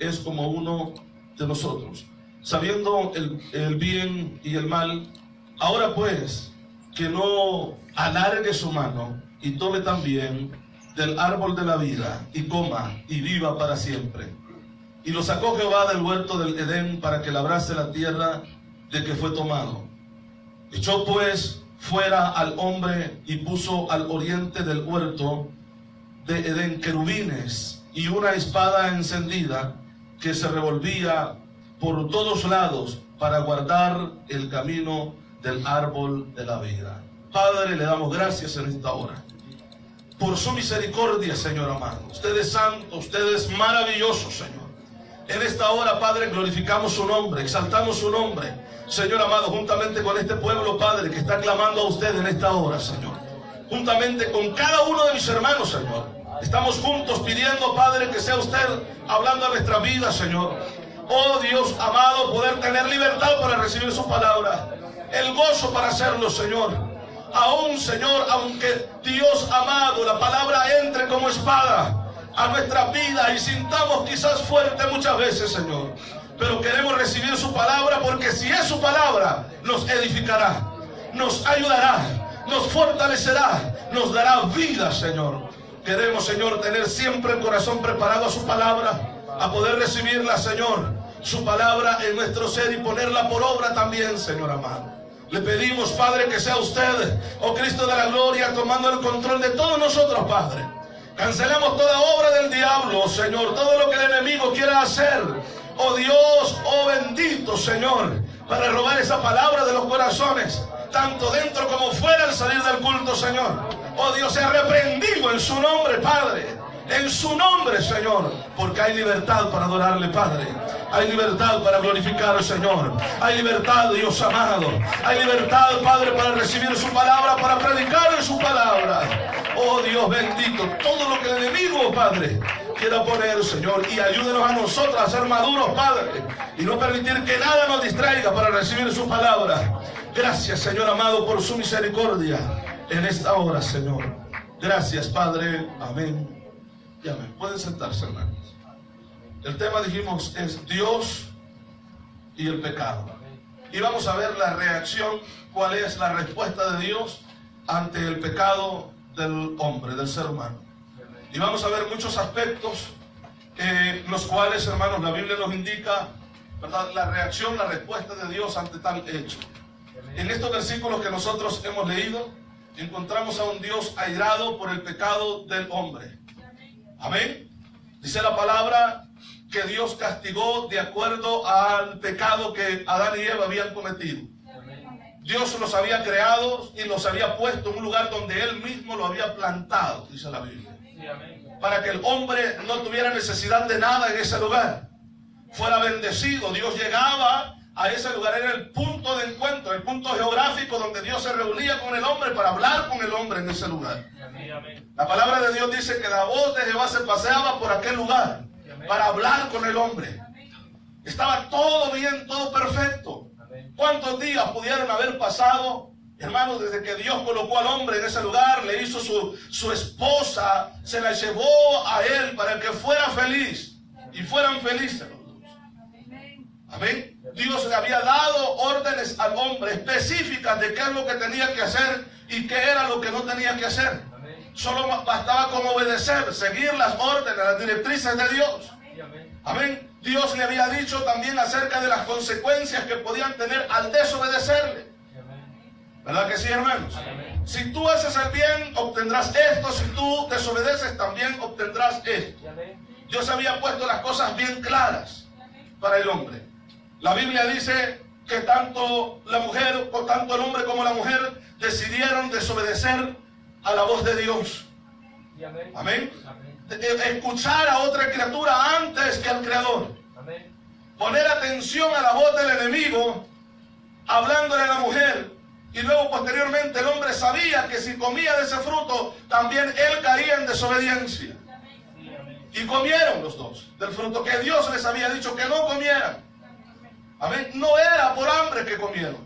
es como uno de nosotros, sabiendo el bien y el mal. Ahora pues, que no alargue su mano y tome también del árbol de la vida y coma y viva para siempre. Y lo sacó Jehová del huerto del Edén para que labrase la tierra de que fue tomado. Echó pues fuera al hombre y puso al oriente del huerto de Edén querubines y una espada encendida que se revolvía por todos lados para guardar el camino del árbol de la vida. Padre, le damos gracias en esta hora por su misericordia, Señor amado. Usted es santo, usted es maravilloso, Señor. En esta hora, Padre, glorificamos su nombre, exaltamos su nombre, Señor amado, juntamente con este pueblo, Padre, que está clamando a usted en esta hora, Señor. Juntamente con cada uno de mis hermanos, Señor. Estamos juntos pidiendo, Padre, que sea usted hablando a nuestra vida, Señor. Oh Dios amado, poder tener libertad para recibir su palabra. El gozo para hacerlo, Señor. Aún, Señor, aunque Dios amado, la palabra entre como espada a nuestra vida y sintamos quizás fuerte muchas veces, Señor. Pero queremos recibir su palabra, porque si es su palabra, nos edificará, nos ayudará, nos fortalecerá, nos dará vida, Señor. Queremos, Señor, tener siempre el corazón preparado a su palabra, a poder recibirla, Señor, su palabra en nuestro ser y ponerla por obra también, Señor amado. Le pedimos, Padre, que sea usted, oh Cristo de la gloria, tomando el control de todos nosotros, Padre. Cancelamos toda obra del diablo, Señor, todo lo que el enemigo quiera hacer, oh Dios, oh bendito Señor, para robar esa palabra de los corazones, tanto dentro como fuera al salir del culto, Señor. Oh Dios, sea reprendido en su nombre, Padre, en su nombre, Señor, porque hay libertad para adorarle, Padre. Hay libertad para glorificar al Señor. Hay libertad, Dios amado. Hay libertad, Padre, para recibir su palabra, para predicar en su palabra. Oh Dios bendito, todo lo que el enemigo, Padre, quiera poner, Señor, y ayúdenos a nosotros a ser maduros, Padre, y no permitir que nada nos distraiga para recibir su palabra. Gracias, Señor amado, por su misericordia en esta hora, Señor. Gracias, Padre. Amén y amén. Pueden sentarse, hermanos. El tema, dijimos, es Dios y el pecado. Y vamos a ver la reacción, cuál es la respuesta de Dios ante el pecado del hombre, del ser humano. Y vamos a ver muchos aspectos, los cuales, hermanos, la Biblia nos indica, ¿verdad?, la reacción, la respuesta de Dios ante tal hecho. En estos versículos que nosotros hemos leído, encontramos a un Dios airado por el pecado del hombre. Amén. Dice la palabra que Dios castigó de acuerdo al pecado que Adán y Eva habían cometido. Dios los había creado y los había puesto en un lugar donde Él mismo lo había plantado, dice la Biblia. Para que el hombre no tuviera necesidad de nada en ese lugar. Fuera bendecido. Dios llegaba a ese lugar, era el punto de encuentro, el punto geográfico donde Dios se reunía con el hombre para hablar con el hombre en ese lugar. La palabra de Dios dice que la voz de Jehová se paseaba por aquel lugar para hablar con el hombre. Estaba todo bien, todo perfecto. ¿Cuántos días pudieron haber pasado, hermanos, desde que Dios colocó al hombre en ese lugar, le hizo su esposa, se la llevó a él para que fuera feliz y fueran felices los dos? Amén. Dios le había dado órdenes al hombre específicas de qué es lo que tenía que hacer y qué era lo que no tenía que hacer. Solo bastaba con obedecer, seguir las órdenes, las directrices de Dios. Amén. Dios le había dicho también acerca de las consecuencias que podían tener al desobedecerle. ¿Verdad que sí, hermanos? Si tú haces el bien, obtendrás esto. Si tú desobedeces, también obtendrás esto. Dios había puesto las cosas bien claras para el hombre. La Biblia dice que tanto la mujer, o tanto el hombre como la mujer, decidieron desobedecer a la voz de Dios. Amén. Escuchar a otra criatura antes que al Creador. Poner atención a la voz del enemigo, hablándole a la mujer. Y luego posteriormente el hombre sabía que si comía de ese fruto, también él caía en desobediencia. Y comieron los dos del fruto que Dios les había dicho que no comieran. Amén. No era por hambre que comieron.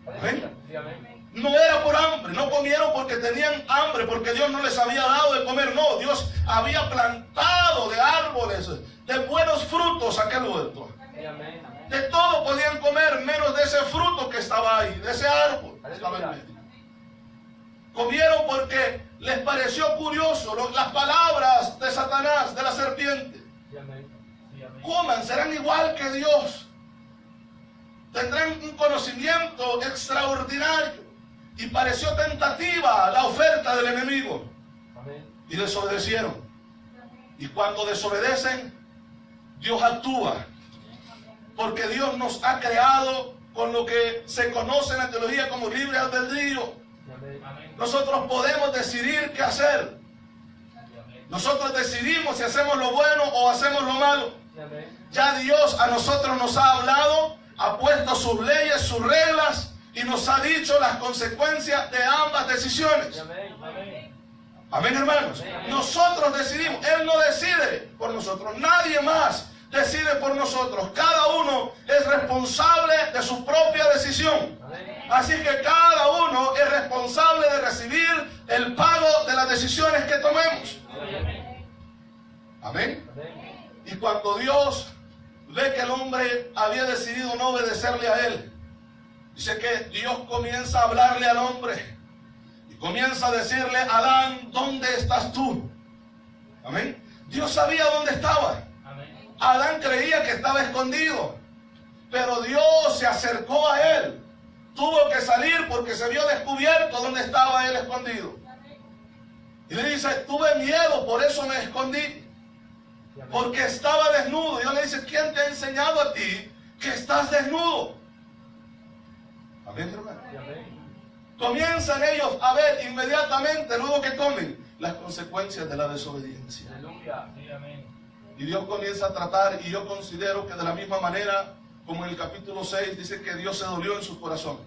Amén. no era por hambre, no comieron porque tenían hambre, porque Dios no les había dado de comer. No, Dios había plantado de árboles, de buenos frutos aquel huerto. De todo podían comer, menos de ese fruto que estaba ahí, de ese árbol que estaba en medio. Comieron porque les pareció curioso las palabras de Satanás, de la serpiente. Coman, serán igual que Dios. Tendrán un conocimiento extraordinario. Y pareció tentativa la oferta del enemigo. Y desobedecieron. Y cuando desobedecen, Dios actúa. Porque Dios nos ha creado con lo que se conoce en la teología como libre albedrío. Nosotros podemos decidir qué hacer. Nosotros decidimos si hacemos lo bueno o hacemos lo malo. Ya Dios a nosotros nos ha hablado, ha puesto sus leyes, sus reglas y nos ha dicho las consecuencias de ambas decisiones. Amén, hermanos. Nosotros decidimos. Él no decide por nosotros. Nadie más decide por nosotros. Cada uno es responsable de su propia decisión. Así que cada uno es responsable de recibir el pago de las decisiones que tomemos. Amén. Y cuando Dios ve que el hombre había decidido no obedecerle a él, dice que Dios comienza a hablarle al hombre y comienza a decirle: Adán, ¿dónde estás tú? Amén. Dios sabía dónde estaba. Adán creía que estaba escondido, pero Dios se acercó a él. Tuvo que salir porque se vio descubierto dónde estaba él escondido. Y le dice: tuve miedo, por eso me escondí, porque estaba desnudo. Y Dios le dice: ¿quién te ha enseñado a ti que estás desnudo? Amén, hermano. Comienzan ellos a ver inmediatamente, luego que comen, las consecuencias de la desobediencia. Y Dios comienza a tratar, y yo considero que de la misma manera, como en el capítulo 6 dice que Dios se dolió en su corazón.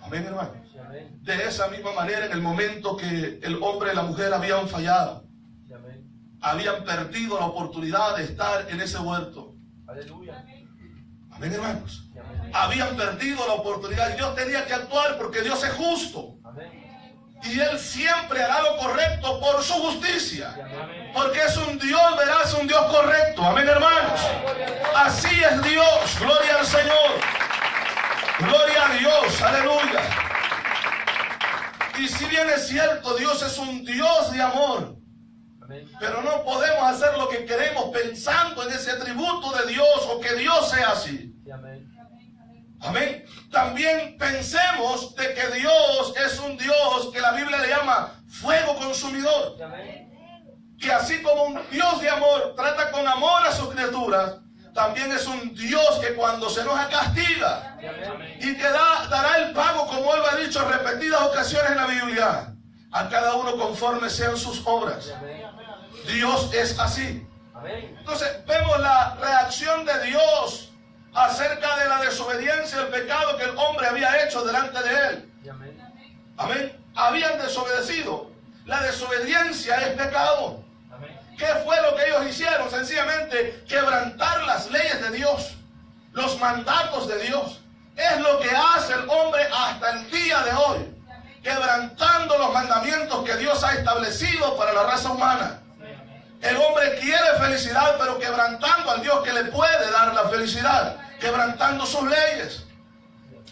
Amén, hermano. De esa misma manera, en el momento que el hombre y la mujer habían fallado, habían perdido la oportunidad de estar en ese huerto. Amén, hermanos. Habían perdido la oportunidad. Dios tenía que actuar porque Dios es justo. Y Él siempre hará lo correcto por su justicia. Porque es un Dios veraz, un Dios correcto. Amén, hermanos. Así es Dios. Gloria al Señor. Gloria a Dios. Aleluya. Y si bien es cierto, Dios es un Dios de amor, pero no podemos hacer lo que queremos pensando en ese atributo de Dios o que Dios sea así. Amén. También pensemos de que Dios es un Dios que la Biblia le llama fuego consumidor. Que así como un Dios de amor trata con amor a sus criaturas, también es un Dios que cuando se enoja castiga. Y que dará el pago, como Él lo ha dicho en repetidas ocasiones en la Biblia, a cada uno conforme sean sus obras. Dios es así. Entonces vemos la reacción de Dios acerca de la desobediencia, el pecado que el hombre había hecho delante de él. Amén. Habían desobedecido. La desobediencia es pecado. ¿Qué fue lo que ellos hicieron? Sencillamente quebrantar las leyes de Dios, los mandatos de Dios. Es lo que hace el hombre hasta el día de hoy, quebrantando los mandamientos que Dios ha establecido para la raza humana. El hombre quiere felicidad, pero quebrantando al Dios que le puede dar la felicidad, quebrantando sus leyes.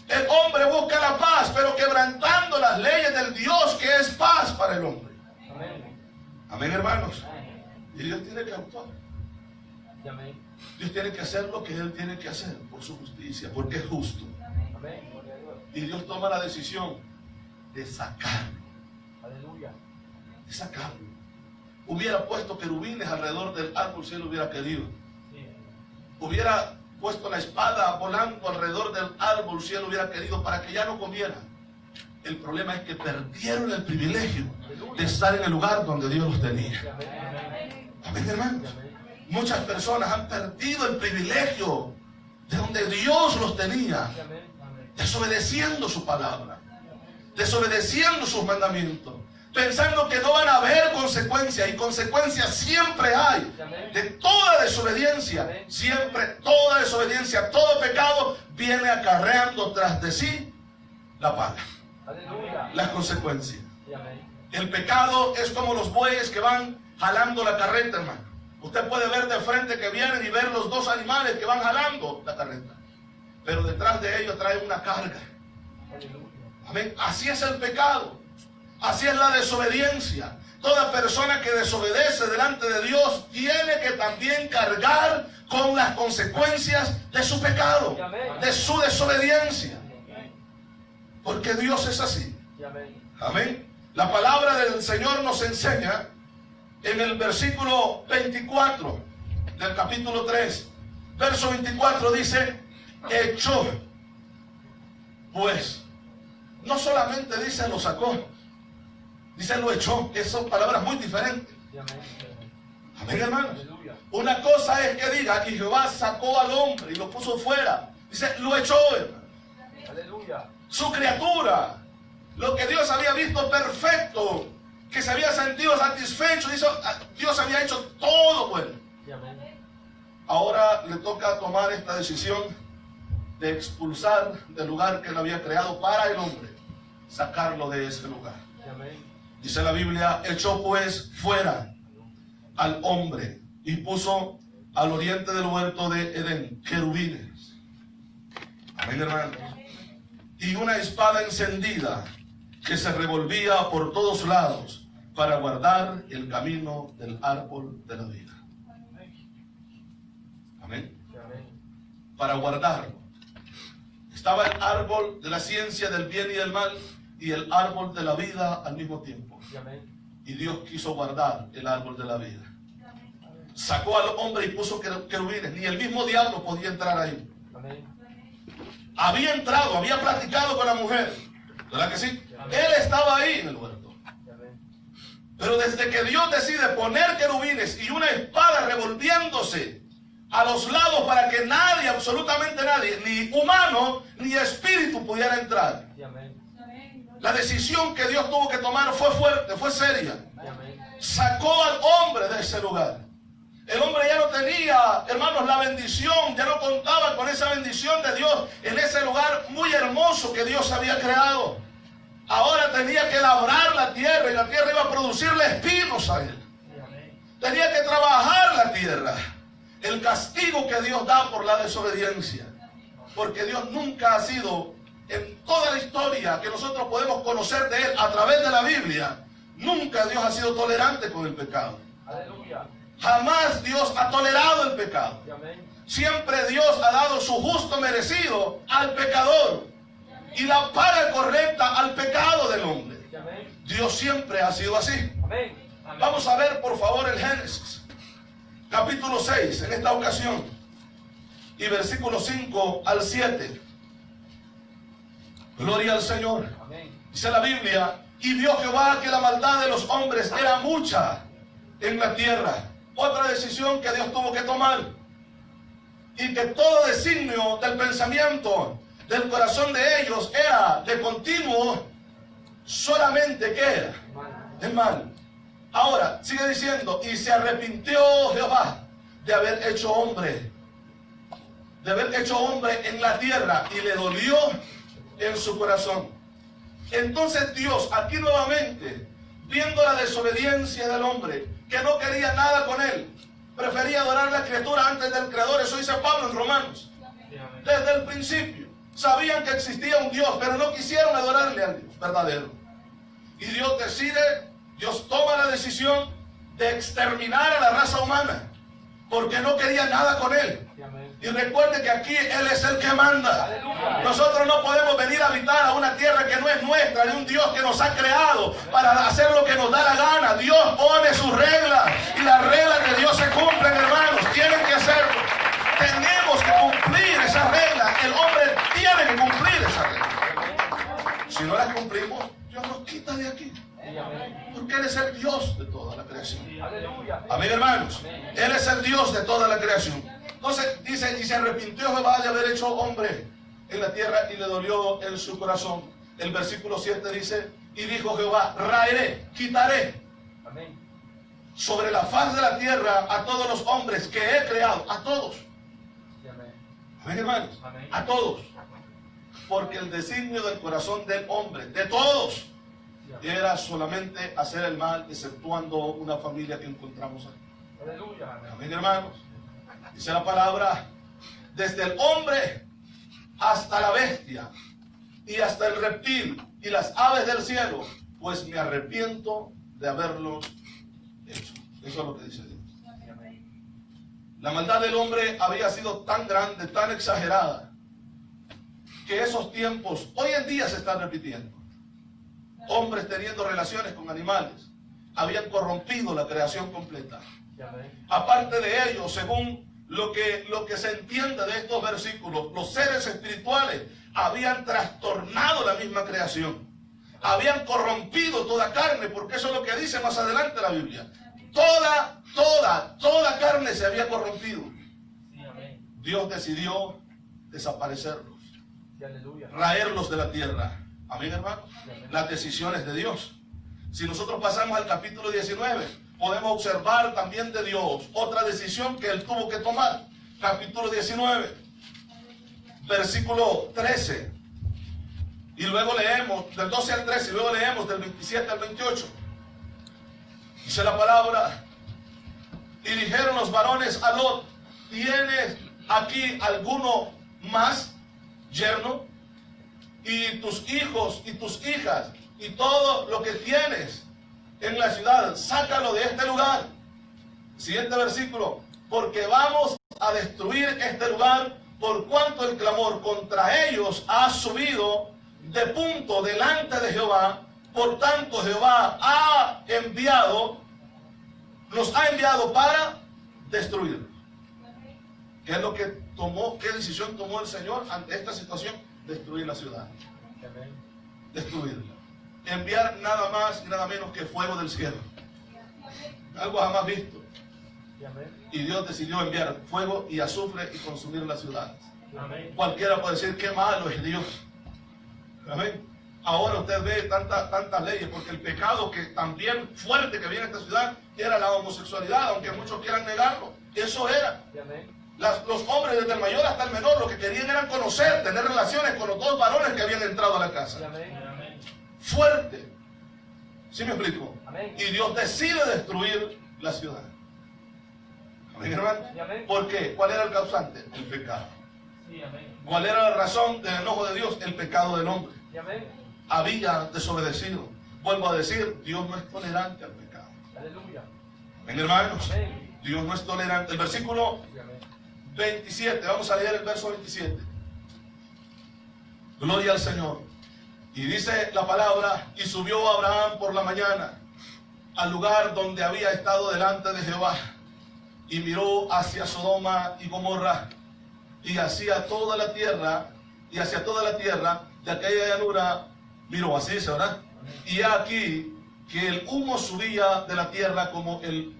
El hombre busca la paz, pero quebrantando las leyes del Dios que es paz para el hombre. Amén, hermanos. Y Dios tiene que actuar. Dios tiene que hacer lo que Él tiene que hacer por su justicia, porque es justo. Y Dios toma la decisión de sacarlo. De sacarlo. Hubiera puesto querubines alrededor del árbol si Él hubiera querido. Hubiera puesto la espada volando alrededor del árbol si Él hubiera querido, para que ya no comiera. El problema es que perdieron el privilegio de estar en el lugar donde Dios los tenía. Amén, hermanos. Muchas personas han perdido el privilegio de donde Dios los tenía, desobedeciendo su palabra, desobedeciendo sus mandamientos, pensando que no van a haber consecuencias, y consecuencias siempre hay. De toda desobediencia, siempre toda desobediencia, todo pecado viene acarreando tras de sí la paga, Aleluya. las consecuencias. Sí, amén. El pecado es como los bueyes que van jalando la carreta, hermano. Usted puede ver de frente que vienen y ver los dos animales que van jalando la carreta, pero detrás de ellos traen una carga. Aleluya. Amén. Así es el pecado. Así es la desobediencia. Toda persona que desobedece delante de Dios tiene que también cargar con las consecuencias de su pecado, de su desobediencia. Porque Dios es así. Amén. La palabra del Señor nos enseña en el versículo 24 del capítulo 3. Verso 24 dice, echó, pues. No solamente dice lo sacó, dice lo echó, que son palabras muy diferentes. Amén, hermanos. Una cosa es que diga, y Jehová sacó al hombre y lo puso fuera. Dice, lo echó, hermano. Aleluya. Su criatura, lo que Dios había visto perfecto, que se había sentido satisfecho, Dios había hecho todo bueno. Ahora le toca tomar esta decisión de expulsar del lugar que él había creado para el hombre, sacarlo de ese lugar. Dice la Biblia, echó pues fuera al hombre y puso al oriente del huerto de Edén querubines. Amén, hermanos. Y una espada encendida que se revolvía por todos lados para guardar el camino del árbol de la vida. Amén. Para guardarlo. Estaba el árbol de la ciencia del bien y del mal y el árbol de la vida al mismo tiempo. Y Dios quiso guardar el árbol de la vida. Sacó al hombre y puso querubines. Ni el mismo diablo podía entrar ahí. Había entrado, había platicado con la mujer. ¿Verdad que sí? Él estaba ahí en el huerto. Pero desde que Dios decide poner querubines y una espada revolviéndose a los lados para que nadie, absolutamente nadie, ni humano ni espíritu pudiera entrar. La decisión que Dios tuvo que tomar fue fuerte, fue seria. Sacó al hombre de ese lugar. El hombre ya no tenía, hermanos, la bendición, ya no contaba con esa bendición de Dios en ese lugar muy hermoso que Dios había creado. Ahora tenía que labrar la tierra y la tierra iba a producirle espinos a él. Tenía que trabajar la tierra. El castigo que Dios da por la desobediencia. Porque Dios nunca ha sido, en toda la historia que nosotros podemos conocer de Él a través de la Biblia, nunca Dios ha sido tolerante con el pecado. Aleluya. Jamás Dios ha tolerado el pecado. Siempre Dios ha dado su justo merecido al pecador y la paga correcta al pecado del hombre. Dios siempre ha sido así. Vamos a ver por favor el Génesis capítulo 6 en esta ocasión y versículos 5 al 7. Gloria al Señor. Dice la Biblia, y vio Jehová que la maldad de los hombres era mucha en la tierra. Otra decisión que Dios tuvo que tomar. Y que todo designio del pensamiento del corazón de ellos era de continuo solamente ¿qué era? El mal. Ahora, sigue diciendo, y se arrepintió Jehová de haber hecho hombre. De haber hecho hombre en la tierra y le dolió en su corazón. Entonces Dios, aquí nuevamente, viendo la desobediencia del hombre, que no quería nada con él, prefería adorar la criatura antes del creador. Eso dice Pablo en Romanos. Desde el principio sabían que existía un Dios, pero no quisieron adorarle al Dios verdadero. Y Dios decide, Dios toma la decisión de exterminar a la raza humana, porque no quería nada con él. Y recuerde que aquí Él es el que manda. Nosotros no podemos venir a habitar a una tierra que no es nuestra, de un Dios que nos ha creado para hacer lo que nos da la gana. Dios pone sus reglas y las reglas de Dios se cumplen, hermanos. Tienen que hacerlo. Tenemos que cumplir esas reglas. El hombre tiene que cumplir esas reglas. Si no las cumplimos, Dios nos quita de aquí. Porque Él es el Dios de toda la creación. Amén, hermanos. Él es el Dios de toda la creación. Entonces dice, y se arrepintió Jehová de haber hecho hombre en la tierra y le dolió en su corazón. El versículo 7 dice, y dijo Jehová, raeré, quitaré sobre la faz de la tierra a todos los hombres que he creado, a todos. Amén, hermanos, a todos. porque el designio del corazón del hombre, de todos, era solamente hacer el mal, exceptuando una familia que encontramos aquí. Aleluya. Amén, hermanos. Dice la palabra, desde el hombre hasta la bestia y hasta el reptil y las aves del cielo, pues me arrepiento de haberlo hecho. Eso es lo que dice Dios. La maldad del hombre había sido tan grande, tan exagerada, que esos tiempos hoy en día se están repitiendo. Hombres teniendo relaciones con animales habían corrompido la creación completa. Aparte de ello, según lo que se entiende de estos versículos, los seres espirituales habían trastornado la misma creación, habían corrompido toda carne, porque eso es lo que dice más adelante la Biblia. Toda carne se había corrompido. Dios decidió desaparecerlos, raerlos de la tierra. Amén, hermano. Las decisiones de Dios. Si nosotros pasamos al capítulo 19, podemos observar también de Dios otra decisión que Él tuvo que tomar. Capítulo 19, versículo 13. Y luego leemos del 12 al 13, y luego leemos del 27 al 28. Dice la palabra, y dijeron los varones a Lot, ¿tienes aquí alguno más yerno? Y tus hijos y tus hijas y todo lo que tienes en la ciudad, sácalo de este lugar. Siguiente versículo, porque vamos a destruir este lugar por cuanto el clamor contra ellos ha subido de punto delante de Jehová. Por tanto Jehová nos ha enviado para destruirlos. ¿Qué es lo que tomó? ¿Qué decisión tomó el Señor ante esta situación? Destruir la ciudad. Destruirla. Enviar nada más y nada menos que fuego del cielo. Algo jamás visto. Y Dios decidió enviar fuego y azufre y consumir las ciudades. Cualquiera puede decir qué malo es Dios. Amén. Ahora usted ve tantas leyes, porque el pecado que también fuerte que había en esta ciudad era la homosexualidad, aunque muchos quieran negarlo. Eso era. Los hombres, desde el mayor hasta el menor, lo que querían era conocer, tener relaciones con los dos varones que habían entrado a la casa. Fuerte. ¿Sí me explico? Y Dios decide destruir la ciudad. Amén, hermano. ¿Por qué? ¿Cuál era el causante? El pecado. ¿Cuál era la razón del enojo de Dios? El pecado del hombre. Había desobedecido. Vuelvo a decir, Dios no es tolerante al pecado. Amén, hermanos. Dios no es tolerante. El versículo 27, vamos a leer el verso 27. Gloria al Señor. Y dice la palabra, y subió Abraham por la mañana al lugar donde había estado delante de Jehová, y miró hacia Sodoma y Gomorra, y hacia toda la tierra, de aquella llanura, miró, así dice, ¿verdad? Y aquí que el humo subía de la tierra como el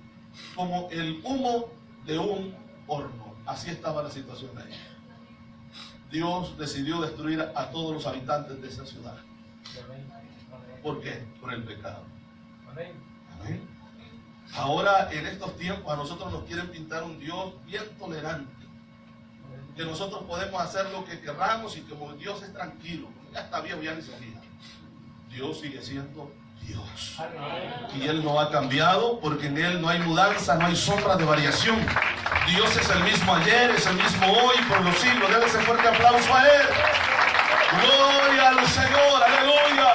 humo de un horno. Así estaba la situación ahí. Dios decidió destruir a todos los habitantes de esa ciudad. ¿Por qué? Por el pecado. Amén. Ahora, en estos tiempos, a nosotros nos quieren pintar un Dios bien tolerante. Que nosotros podemos hacer lo que querramos y que como Dios es tranquilo. Ya está viejo, ya ni se fija. Dios sigue siendo Dios. Y Él no ha cambiado, porque en Él no hay mudanza, no hay sombra de variación. Dios es el mismo ayer, es el mismo hoy, por los siglos. Dale ese fuerte aplauso a Él. Gloria al Señor, aleluya.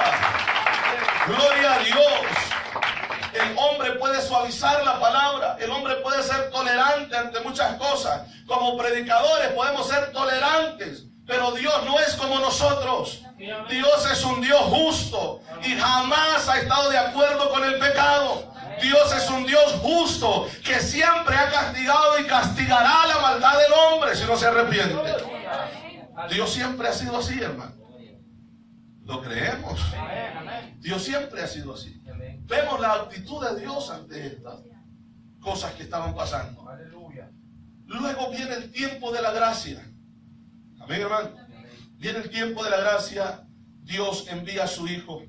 Gloria a Dios. El hombre puede suavizar la palabra, el hombre puede ser tolerante ante muchas cosas. Como predicadores podemos ser tolerantes, pero Dios no es como nosotros. Dios es un Dios justo y jamás ha estado de acuerdo con el pecado. Dios es un Dios justo que siempre ha castigado y castigará la maldad del hombre si no se arrepiente. Dios siempre ha sido así, hermano. Lo creemos. Dios siempre ha sido así. Vemos la actitud de Dios ante estas cosas que estaban pasando. Luego viene el tiempo de la gracia. Amén, hermano. Viene el tiempo de la gracia. Dios envía a su Hijo.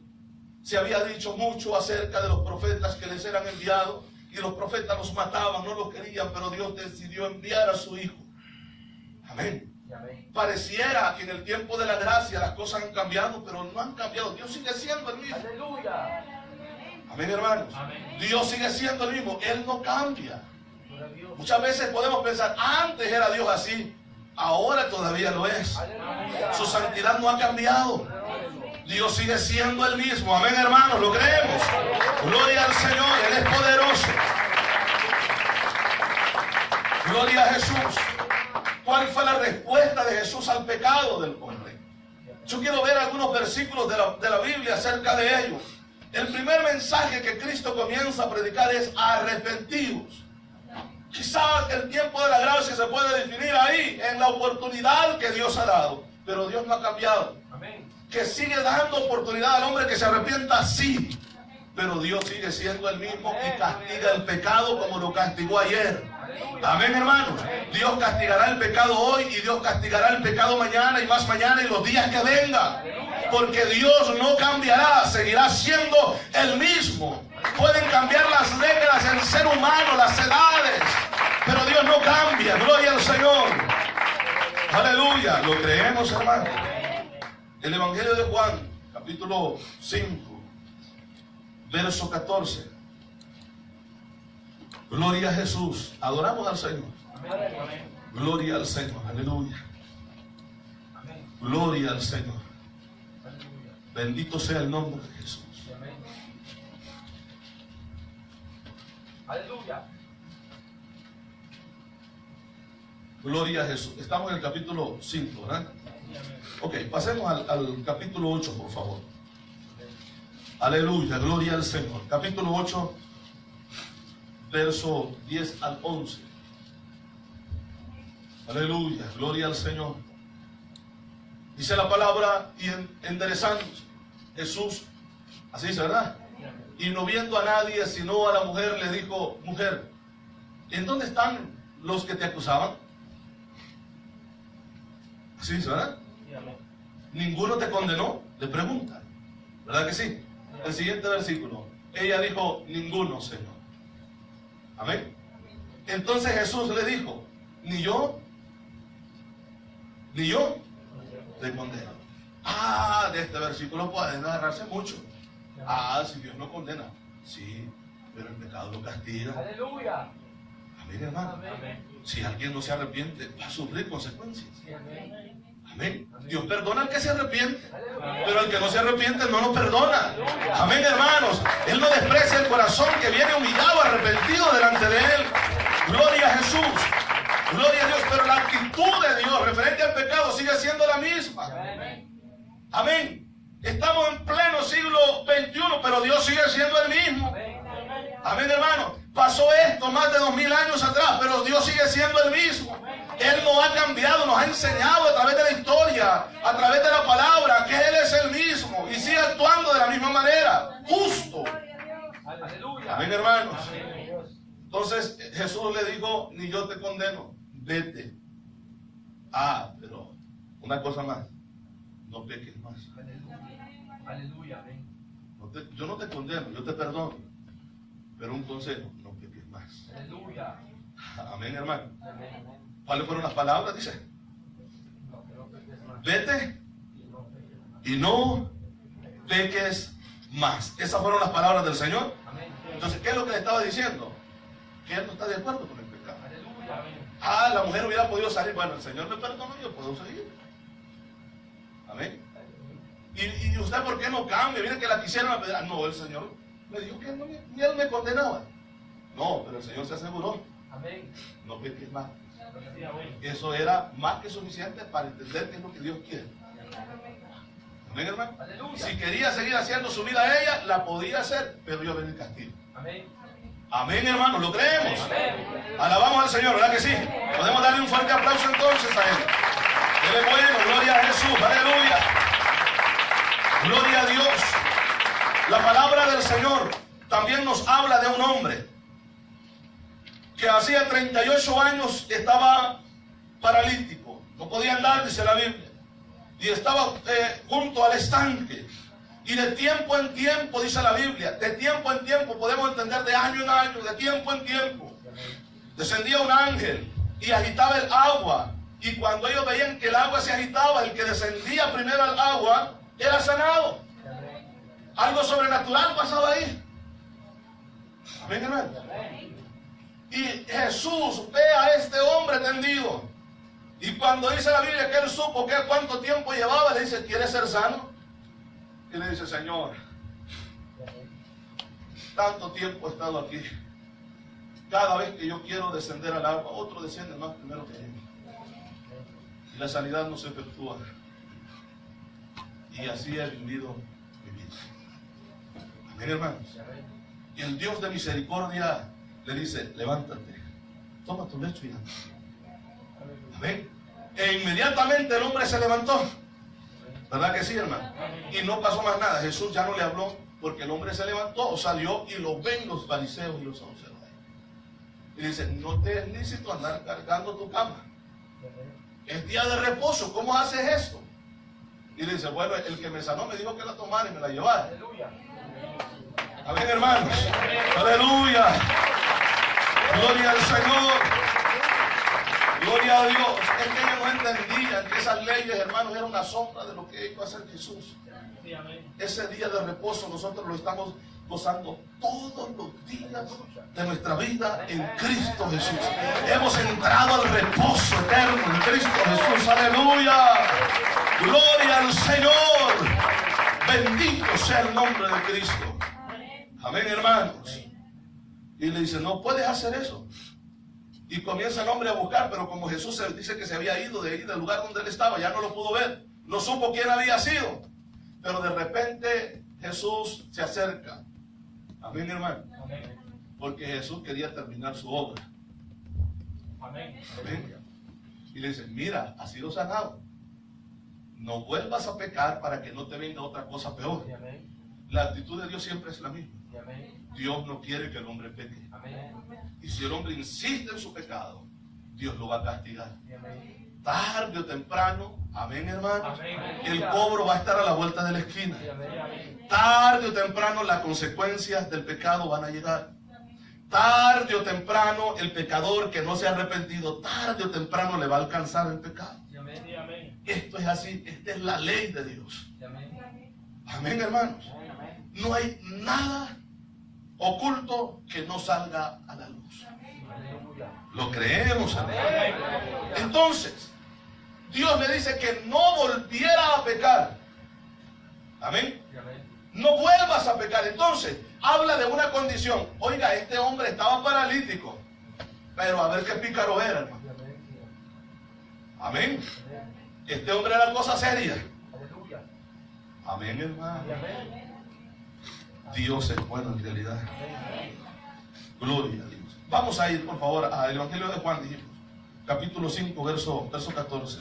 Se había dicho mucho acerca de los profetas que les eran enviados, y los profetas los mataban, no los querían, pero Dios decidió enviar a su Hijo. Amén. Pareciera que en el tiempo de la gracia las cosas han cambiado, pero no han cambiado. Dios sigue siendo el mismo. Aleluya. Amén, hermanos. Amén. Dios sigue siendo el mismo. Él no cambia. Muchas veces podemos pensar, antes era Dios así, ahora todavía lo es. Aleluya. Su santidad no ha cambiado. Dios sigue siendo el mismo. Amén, hermanos, lo creemos. Gloria al Señor, Él es poderoso. Gloria a Jesús. ¿Cuál fue la respuesta de Jesús al pecado del hombre? Yo quiero ver algunos versículos de la Biblia acerca de ellos. El primer mensaje que Cristo comienza a predicar es arrepentidos. Quizás el tiempo de la gracia se puede definir ahí, en la oportunidad que Dios ha dado. Pero Dios no ha cambiado. Amén. Que sigue dando oportunidad al hombre que se arrepienta, sí. Pero Dios sigue siendo el mismo y castiga el pecado como lo castigó ayer. Amén, hermanos. Dios castigará el pecado hoy y Dios castigará el pecado mañana y más mañana y los días que vengan. Porque Dios no cambiará, seguirá siendo el mismo. Pueden cambiar las reglas del ser humano, las edades, pero Dios no cambia. Gloria al Señor. Aleluya. ¿Lo creemos, hermanos? El Evangelio de Juan, capítulo 5, verso 14. Gloria a Jesús. Adoramos al Señor. Gloria al Señor. Aleluya. Gloria al Señor. Bendito sea el nombre de Jesús. Aleluya. Gloria a Jesús. Estamos en el capítulo 5, ¿verdad? Ok, pasemos al capítulo 8, por favor. Aleluya, gloria al Señor. Capítulo 8, verso 10 al 11. Aleluya, gloria al Señor. Dice la palabra, y enderezando Jesús, así dice, ¿verdad? Y no viendo a nadie sino a la mujer, le dijo: mujer, ¿en dónde están los que te acusaban? Así dice, ¿verdad? ¿Ninguno te condenó? Le pregunta. ¿Verdad que sí? El siguiente versículo. Ella dijo: ninguno, Señor. Amén. Entonces Jesús le dijo: ni yo te condeno. De este versículo pueden agarrarse mucho. Si Dios no condena. Sí, pero el pecado lo castiga. Aleluya. Amén, hermano. Amén. Si alguien no se arrepiente, va a sufrir consecuencias. Amén. Amén. Dios perdona al que se arrepiente, Aleluya. pero al que no se arrepiente no lo perdona. Amén, hermanos. Él no desprecia el corazón que viene humillado, arrepentido delante de Él. Gloria a Jesús. Gloria a Dios. Pero la actitud de Dios referente al pecado sigue siendo la misma. Amén. Estamos en pleno siglo XXI, pero Dios sigue siendo el mismo. Amén, hermano. Pasó esto más de 2000 años atrás, pero Dios sigue siendo el mismo. Él no ha cambiado, nos ha enseñado a través de la historia, a través de la palabra, que Él es el mismo y sigue actuando de la misma manera, justo. Aleluya. Amén, hermanos. Entonces Jesús le dijo: ni yo te condeno, vete. Pero una cosa más, no peques más. Aleluya. Amén. Yo no te condeno, yo te perdono, pero un consejo: no peques más. Aleluya. Amén, hermano. Amén. ¿Cuáles fueron las palabras? Dice: vete y no peques más. Esas fueron las palabras del Señor. Entonces, ¿qué es lo que le estaba diciendo? Que Él no está de acuerdo con el pecado. Aleluya. La mujer hubiera podido salir. Bueno, el Señor me perdonó, yo puedo seguir. Amén. ¿Y usted por qué no cambia? Miren que la quisieron apedrear. No, el Señor me dijo que no, ni Él me condenaba. No, pero el Señor se aseguró: Amén. no peques más. Eso era más que suficiente para entender qué es lo que Dios quiere. Amén, hermano. Aleluya. Si quería seguir haciendo su vida a ella, la podía hacer, pero iba a venir castigo. Amén. Amén, hermano, lo creemos. Amén. Alabamos al Señor, ¿verdad que sí? Podemos darle un fuerte aplauso entonces a Él. Él es bueno, gloria a Jesús, aleluya. Gloria a Dios. La palabra del Señor también nos habla de un hombre que hacía 38 años estaba paralítico, no podía andar, dice la Biblia, y estaba junto al estanque. Y de tiempo en tiempo, dice la Biblia, de tiempo en tiempo, podemos entender de año en año, de tiempo en tiempo, descendía un ángel y agitaba el agua, Y cuando ellos veían que el agua se agitaba, el que descendía primero al agua era sanado. Algo sobrenatural pasaba ahí. Amén, hermano. Y Jesús ve a este hombre tendido. Y cuando dice la Biblia que él supo que cuánto tiempo llevaba, le dice, ¿quieres ser sano? Y le dice, Señor, tanto tiempo he estado aquí. Cada vez que yo quiero descender al agua, otro desciende más primero que él. Y la sanidad no se efectúa. Y así he vivido mi vida. Amén, hermanos. Y el Dios de misericordia le dice, levántate, toma tu lecho y anda. Amén. E inmediatamente el hombre se levantó. ¿Verdad que sí, hermano? Y no pasó más nada. Jesús ya no le habló porque el hombre se levantó, salió y lo ven los fariseos y los saduceos. Y dice, no te es lícito andar cargando tu cama. Es día de reposo, ¿cómo haces esto? Y le dice, bueno, el que me sanó me dijo que la tomara y me la llevara. Amén, hermanos. Aleluya. Gloria al Señor. Gloria a Dios. Es que ellos no entendían que esas leyes, hermanos, eran una sombra de lo que iba a hacer Jesús. Ese día de reposo nosotros lo estamos gozando todos los días de nuestra vida en Cristo Jesús. Hemos entrado al reposo eterno en Cristo Jesús. Aleluya. Gloria al Señor. Bendito sea el nombre de Cristo. Amén, hermanos. Y le dice, no puedes hacer eso. Y comienza el hombre a buscar, pero como Jesús se dice que se había ido de ahí del lugar donde él estaba, ya no lo pudo ver. No supo quién había sido. Pero de repente Jesús se acerca. Amén, hermano. Porque Jesús quería terminar su obra. Amén. Y le dice, mira, has sido sanado. No vuelvas a pecar para que no te venga otra cosa peor. La actitud de Dios siempre es la misma. Dios no quiere que el hombre peque. Y si el hombre insiste en su pecado, Dios lo va a castigar. Tarde o temprano, amén, hermano, el cobro va a estar a la vuelta de la esquina. Tarde o temprano las consecuencias del pecado van a llegar. Tarde o temprano el pecador que no se ha arrepentido, tarde o temprano le va a alcanzar el pecado. Esto es así, esta es la ley de Dios. Amén, hermanos. No hay nada oculto que no salga a la luz. Lo creemos, amén. Entonces, Dios le dice que no volviera a pecar. Amén. No vuelvas a pecar. Entonces, habla de una condición. Oiga, este hombre estaba paralítico, pero a ver qué pícaro era, hermano. Amén. Este hombre era cosa seria. Amén, hermano. Dios es bueno en realidad. Gloria a Dios. Vamos a ir, por favor, al Evangelio de Juan, dijimos, capítulo 5, verso 14.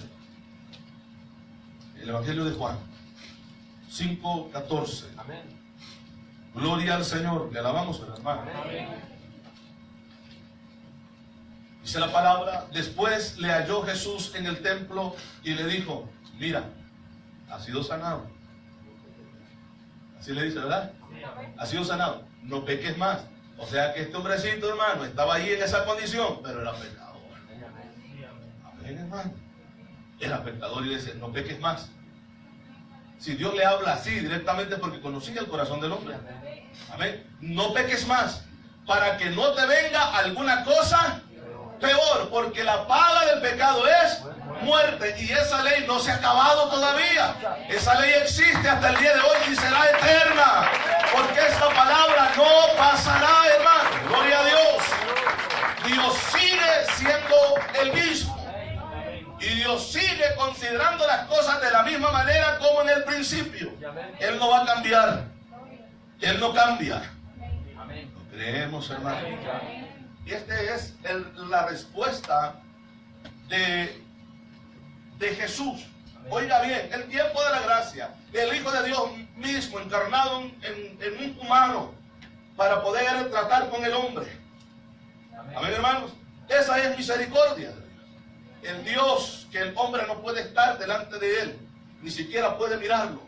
El Evangelio de Juan 5:14. Amén. Gloria al Señor. Le alabamos, hermano. Amén. Dice la palabra, después le halló Jesús en el templo y le dijo, mira, has sido sanado. Así le dice, ¿verdad? Has sido sanado. No peques más. O sea que este hombrecito, hermano, estaba ahí en esa condición, pero era pecador. Amén, hermano. Era pecador y le dice, no peques más. Si Dios le habla así directamente porque conocía el corazón del hombre. Amén. No peques más para que no te venga alguna cosa peor, porque la paga del pecado es muerte y esa ley no se ha acabado todavía. Esa ley existe hasta el día de hoy y será eterna, porque esta palabra no pasará, hermano. Gloria a Dios. Dios sigue siendo el mismo y Dios sigue considerando las cosas de la misma manera como en el principio. Él no va a cambiar. Él no cambia. Lo creemos, hermano. Y esta es la respuesta de Jesús. Oiga bien, el tiempo de la gracia, el Hijo de Dios mismo encarnado en un humano para poder tratar con el hombre. Amén, hermanos. Esa es misericordia. El Dios que el hombre no puede estar delante de él, ni siquiera puede mirarlo.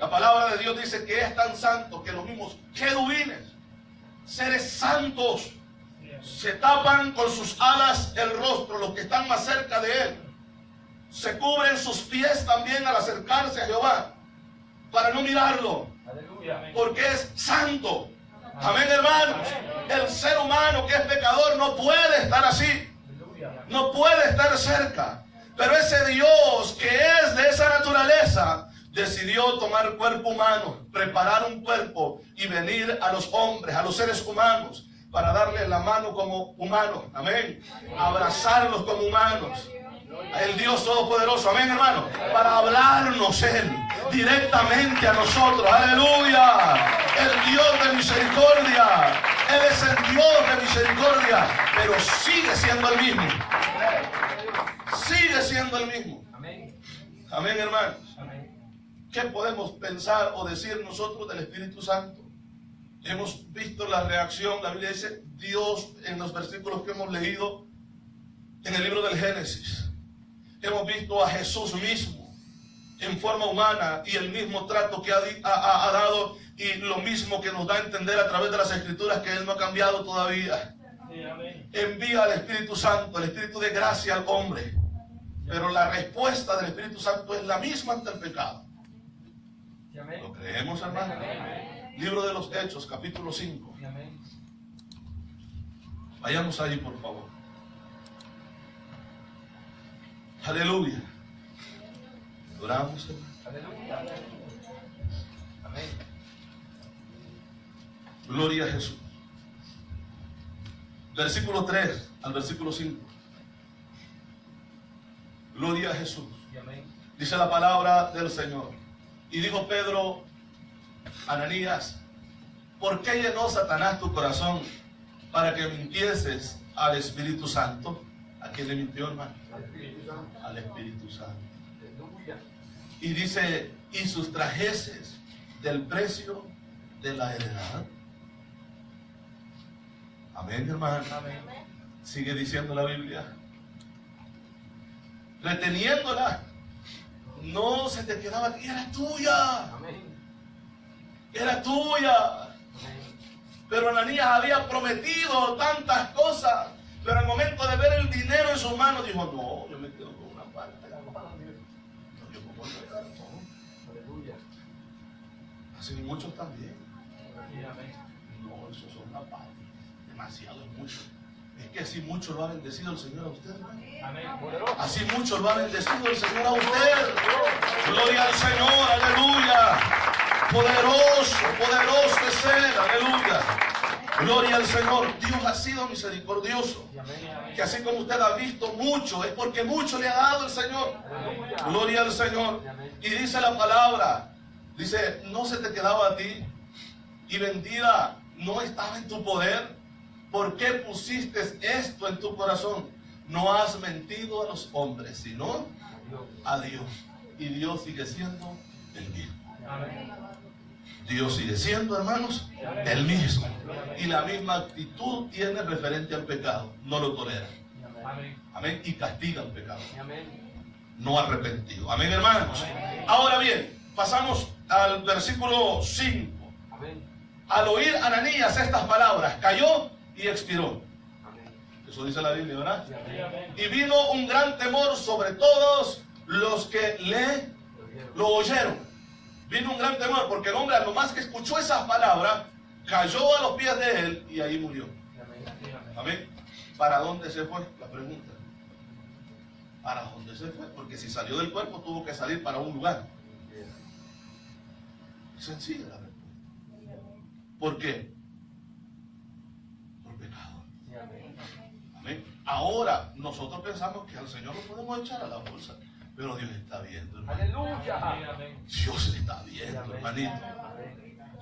La palabra de Dios dice que es tan santo que los mismos querubines, seres santos, se tapan con sus alas el rostro, los que están más cerca de él, se cubren sus pies también al acercarse a Jehová, para no mirarlo, porque es santo. Amén, hermanos. El ser humano que es pecador no puede estar así, no puede estar cerca. Pero ese Dios que es de esa naturaleza decidió tomar cuerpo humano, preparar un cuerpo y venir a los hombres, a los seres humanos, para darles la mano como humanos. Amén. Abrazarlos como humanos. El Dios Todopoderoso, amén, hermano, para hablarnos Él directamente a nosotros. Aleluya. El Dios de misericordia. Él es el Dios de misericordia, pero sigue siendo el mismo. Sigue siendo el mismo. Amén, hermanos. ¿Qué podemos pensar o decir nosotros del Espíritu Santo? Hemos visto la reacción. La Biblia dice, Dios, en los versículos que hemos leído en el libro del Génesis, hemos visto a Jesús mismo en forma humana y el mismo trato que ha dado, y lo mismo que nos da a entender a través de las Escrituras, que Él no ha cambiado todavía. Envía al Espíritu Santo, el Espíritu de gracia al hombre, pero la respuesta del Espíritu Santo es la misma ante el pecado. ¿Lo creemos, hermano? Libro de los Hechos, capítulo 5. Vayamos ahí, por favor. Aleluya. Adoramos, hermano. Amén. Gloria a Jesús. Versículo 3 al versículo 5. Gloria a Jesús. Dice la palabra del Señor. Y dijo Pedro, Ananías, ¿por qué llenó Satanás tu corazón para que mintieses al Espíritu Santo? ¿A quién le mintió, hermano? Al Espíritu Santo. Y dice, y sustrajeses del precio de la heredad. Amén, hermano. Sigue diciendo la Biblia. Reteniéndola, no se te quedaba aquí, era tuya. Era tuya. Pero Ananías había prometido tantas cosas, pero al momento de ver el dinero en sus manos dijo, no, yo me quedo con una parte. No, yo como no. Así muchos también. No, eso es una parte. Demasiado es mucho. Es que así mucho lo ha bendecido el Señor a usted, hermano. Así mucho lo ha bendecido el Señor a usted. Gloria al Señor, aleluya. Poderoso, poderoso es Él, aleluya. Gloria al Señor. Dios ha sido misericordioso. Que así como usted ha visto mucho, es porque mucho le ha dado el Señor. Gloria al Señor. Y dice la palabra, dice, no se te quedaba a ti, y vendida no estaba en tu poder. ¿Por qué pusiste esto en tu corazón? No has mentido a los hombres, sino a Dios. Y Dios sigue siendo el mismo. Dios sigue siendo, hermanos, el mismo. Y la misma actitud tiene referente al pecado. No lo tolera. Amén. Y castiga el pecado. No arrepentido. Amén, hermanos. Ahora bien, pasamos al versículo 5. Al oír Ananías estas palabras, cayó y expiró. Eso dice la Biblia, ¿verdad? Y vino un gran temor sobre todos los que lo oyeron. Vino un gran temor porque el hombre, a lo más que escuchó esas palabras, cayó a los pies de él y ahí murió. Amén. ¿Para dónde se fue? La pregunta. ¿Para dónde se fue? Porque si salió del cuerpo tuvo que salir para un lugar. Es sencilla la respuesta. ¿Por qué? Por pecado. Amén. Ahora nosotros pensamos que al Señor lo podemos echar a la bolsa, pero Dios está viendo, hermano. Aleluya. Dios está viendo, hermanito.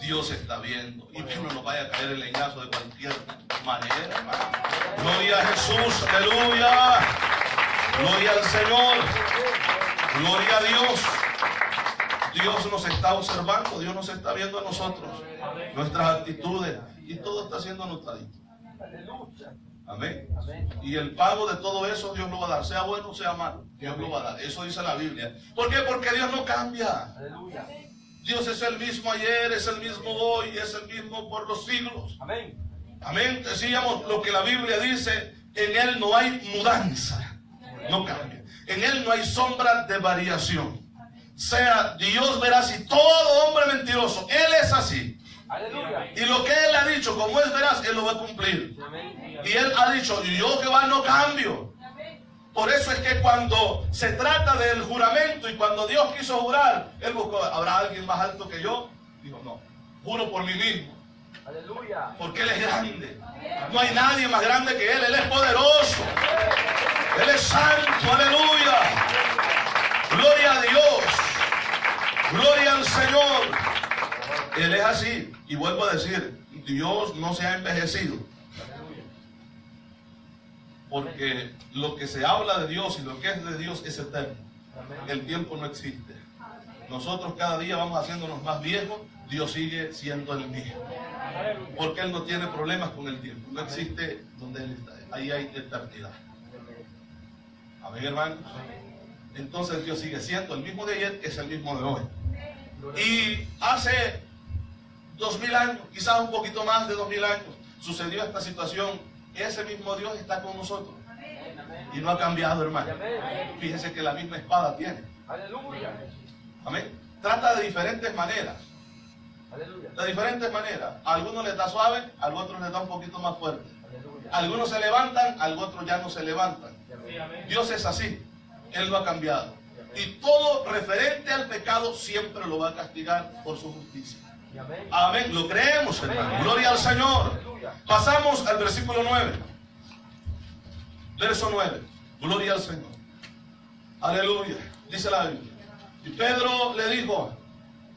Dios está viendo. Y que no nos vaya a caer el leñazo de cualquier manera, hermano. Gloria a Jesús, aleluya. Gloria al Señor. Gloria a Dios. Dios nos está observando, Dios nos está viendo a nosotros, nuestras actitudes, y todo está siendo anotadito. Amén. Y el pago de todo eso Dios lo va a dar, sea bueno o sea malo, Dios lo va a dar. Eso dice la Biblia. ¿Por qué? Porque Dios no cambia. Dios es el mismo ayer, es el mismo hoy, es el mismo por los siglos. Amén. Amén. Decíamos lo que la Biblia dice, en Él no hay mudanza, no cambia. en Él no hay sombra de variación. Sea Dios veraz y todo hombre mentiroso. Él es así. Aleluya. Y lo que Él ha dicho, como es veraz, Él lo va a cumplir. Y Él ha dicho, yo Jehová no cambio. Por eso es que cuando se trata del juramento y cuando Dios quiso jurar, Él buscó, ¿habrá alguien más alto que yo? Dijo, no, juro por mí mismo. Aleluya. Porque Él es grande. No hay nadie más grande que Él. Él es poderoso. Él es santo. Aleluya. Gloria a Dios. Gloria al Señor. Él es así. Y vuelvo a decir, Dios no se ha envejecido. Porque lo que se habla de Dios y lo que es de Dios es eterno. El tiempo no existe. Nosotros cada día vamos haciéndonos más viejos. Dios sigue siendo el mismo. Porque Él no tiene problemas con el tiempo. No existe donde Él está. Ahí hay eternidad. Amén, hermanos. Entonces Dios sigue siendo el mismo de ayer, es el mismo de hoy. Y hace 2000 años, quizás un poquito más de 2000 años, sucedió esta situación. Ese mismo Dios está con nosotros. Y no ha cambiado, hermano. Fíjense que la misma espada tiene. Amén. Trata de diferentes maneras. De diferentes maneras. A algunos les da suave, a otros les da un poquito más fuerte. Algunos se levantan, a otros ya no se levantan. Dios es así. Él no ha cambiado. Y todo referente al pecado siempre lo va a castigar por su justicia. Amén. Lo creemos, hermano. Gloria al Señor. Pasamos al versículo 9. Verso 9. Gloria al Señor. Aleluya. Dice la Biblia. Y Pedro le dijo,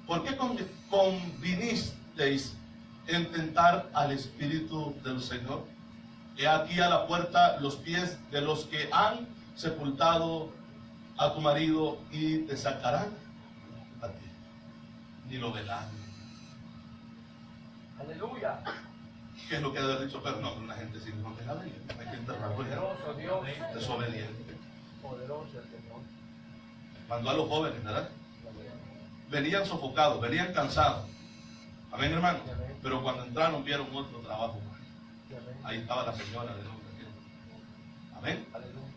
¿por qué convinisteis en tentar al Espíritu del Señor? He aquí a la puerta los pies de los que han sepultado a tu marido y te sacarán a ti. Ni lo verán. Aleluya. ¿Qué es lo que ha dicho Pedro? No, una gente sin no me la ven. Hay que enterrarlo ya. Desobediente. Poderoso el Señor. Mandó a los jóvenes, ¿verdad? Venían sofocados, venían cansados. Amén, hermano. Pero cuando entraron vieron otro trabajo. Ahí estaba la señora del hombre. Amén.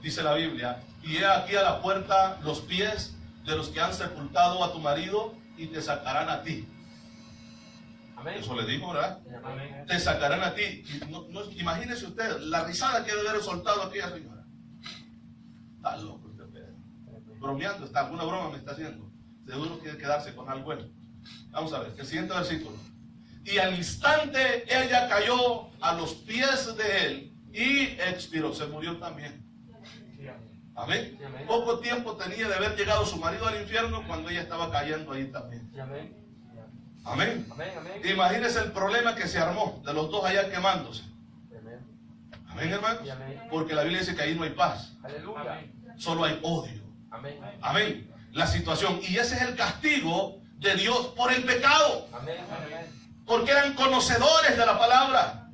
Dice la Biblia, y he aquí a la puerta los pies de los que han sepultado a tu marido y te sacarán a ti. Amén. Eso le dijo, ¿verdad? Amén. Te sacarán a ti. Imagínese usted la risada que debe haber soltado aquella señora. Está loco este Pedro. Bromeando está, alguna broma me está haciendo. Seguro quiere quedarse con algo bueno. Vamos a ver, el siguiente versículo. Y al instante ella cayó a los pies de él y expiró. Se murió también. Amén. Poco tiempo tenía de haber llegado su marido al infierno cuando ella estaba cayendo ahí también. Amén. Imagínense el problema que se armó de los dos allá quemándose. Amén, hermanos. Porque la Biblia dice que ahí no hay paz. Solo hay odio. Amén. La situación. Y ese es el castigo de Dios por el pecado. Porque eran conocedores de la palabra.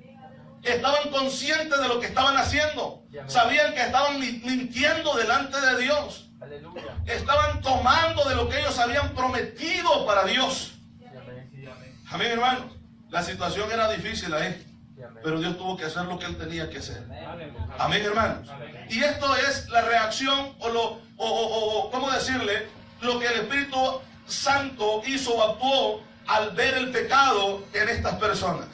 Estaban conscientes de lo que estaban haciendo. Sabían que estaban mintiendo delante de Dios. Estaban tomando de lo que ellos habían prometido para Dios. Amén, hermanos. La situación era difícil ahí. Pero Dios tuvo que hacer lo que Él tenía que hacer. Amén, hermanos. Y esto es la reacción o ¿cómo decirle? Lo que el Espíritu Santo hizo o actuó al ver el pecado en estas personas.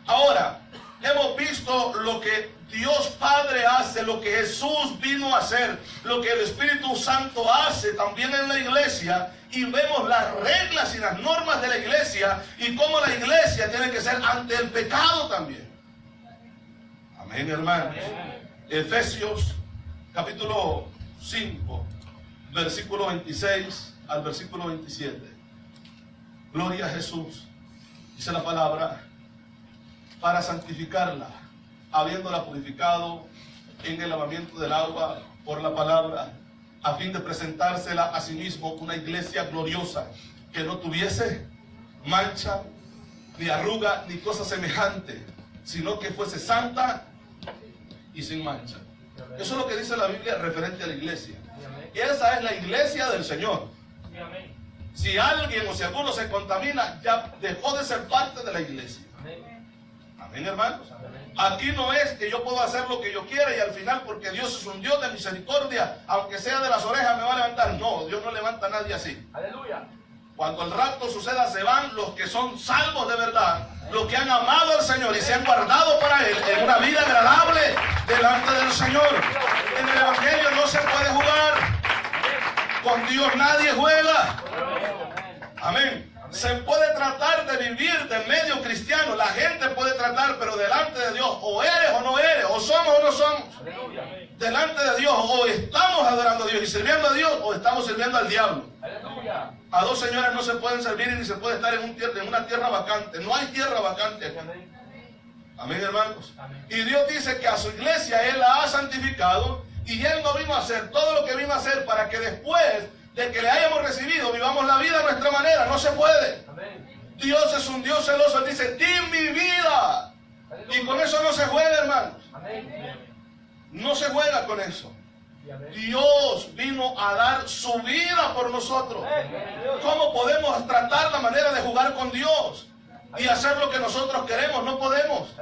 Ahora, hemos visto lo que Dios Padre hace, lo que Jesús vino a hacer, lo que el Espíritu Santo hace también en la iglesia, y vemos las reglas y las normas de la iglesia y cómo la iglesia tiene que ser ante el pecado también. Amén, hermanos. Efesios capítulo 5, versículo 26 al versículo 27. Gloria a Jesús. Dice la palabra, para santificarla, habiéndola purificado en el lavamiento del agua por la palabra, a fin de presentársela a sí mismo una iglesia gloriosa, que no tuviese mancha, ni arruga, ni cosa semejante, sino que fuese santa y sin mancha. Eso es lo que dice la Biblia referente a la iglesia. Esa es la iglesia del Señor. Si alguien o si alguno se contamina, ya dejó de ser parte de la iglesia. Amén, hermanos. Aquí no es que yo puedo hacer lo que yo quiera y al final, porque Dios es un Dios de misericordia, aunque sea de las orejas me va a levantar. No, Dios no levanta a nadie así. Aleluya. Cuando el rapto suceda, se van los que son salvos de verdad, los que han amado al Señor y se han guardado para Él en una vida agradable delante del Señor. En el Evangelio no se puede jugar. Con Dios nadie juega. Amén. Se puede tratar de vivir de medio cristiano. La gente puede tratar, pero delante de Dios, o eres o no eres, o somos o no somos. Delante de Dios, o estamos adorando a Dios y sirviendo a Dios, o estamos sirviendo al diablo. A dos señores no se pueden servir y ni se puede estar en una tierra vacante. No hay tierra vacante aquí. Amén, hermanos. Y Dios dice que a su iglesia Él la ha santificado y Él no vino a hacer todo lo que vino a hacer para que después de que le hayamos recibido vivamos la vida a nuestra manera. No se puede. Dios es un Dios celoso. Él dice, di mi vida. Y con eso no se juega, hermanos. No se juega con eso. Dios vino a dar su vida por nosotros. ¿Cómo podemos tratar la manera de jugar con Dios y hacer lo que nosotros queremos? No podemos.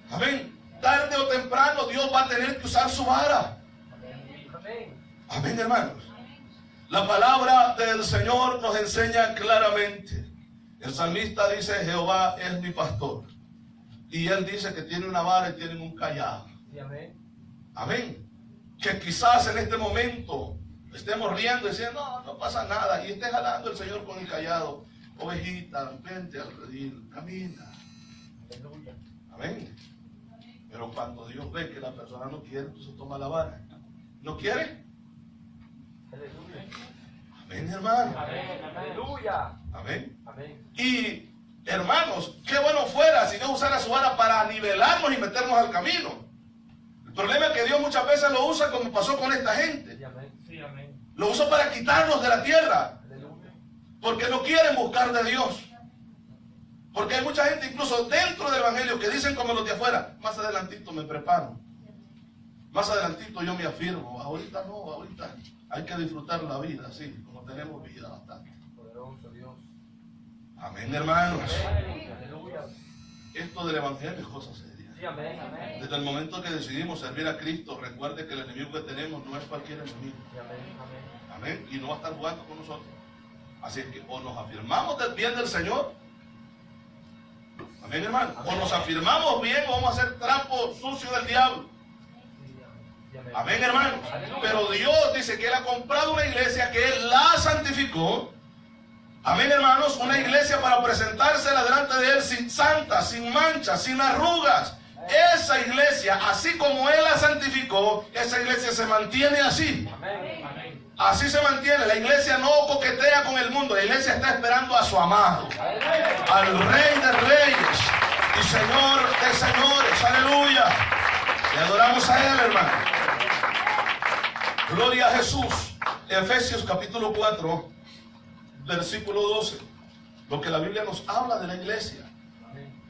Amén. Tarde o temprano Dios va a tener que usar su vara. Amén, hermanos. La palabra del Señor nos enseña claramente. El salmista dice, Jehová es mi pastor. Y él dice que tiene una vara y tiene un callado. Amén. Que quizás en este momento estemos riendo y diciendo, no, no pasa nada. Y esté jalando el Señor con el callado. Ovejita, vente al redil, camina. Amén. Pero cuando Dios ve que la persona no quiere, entonces toma la vara. ¿No quiere? Amén, hermano. Aleluya. Amén. Amén. Y hermanos, qué bueno fuera si Dios usara su vara para nivelarnos y meternos al camino. El problema es que Dios muchas veces lo usa como pasó con esta gente. Lo usa para quitarnos de la tierra. Porque no quieren buscar de Dios. Porque hay mucha gente incluso dentro del Evangelio que dicen como los de afuera, más adelantito me preparo. Más adelantito yo me afirmo. Ahorita no, ahorita hay que disfrutar la vida, así como tenemos vida bastante. Poderoso Dios. Amén, hermanos. Aleluya. Esto del Evangelio es cosa seria. Amén, amén. Desde el momento que decidimos servir a Cristo, recuerde que el enemigo que tenemos no es cualquier enemigo. Amén. Y no va a estar jugando con nosotros. Así es que o nos afirmamos del bien del Señor. Amén, hermano. O nos afirmamos bien o vamos a hacer trapo sucio del diablo. Amén, hermano. Pero Dios dice que Él ha comprado una iglesia, que Él la santificó. Amén, hermanos. Una iglesia para presentársela delante de Él sin santa, sin mancha, sin arrugas. Esa iglesia, así como Él la santificó, esa iglesia se mantiene así. Así se mantiene. La iglesia no coquetea con el mundo. La iglesia está esperando a su amado, al Rey de Reyes y Señor de Señores. Aleluya. Le adoramos a Él, hermano. Gloria a Jesús. Efesios capítulo 4, versículo 12. Lo que la Biblia nos habla de la iglesia.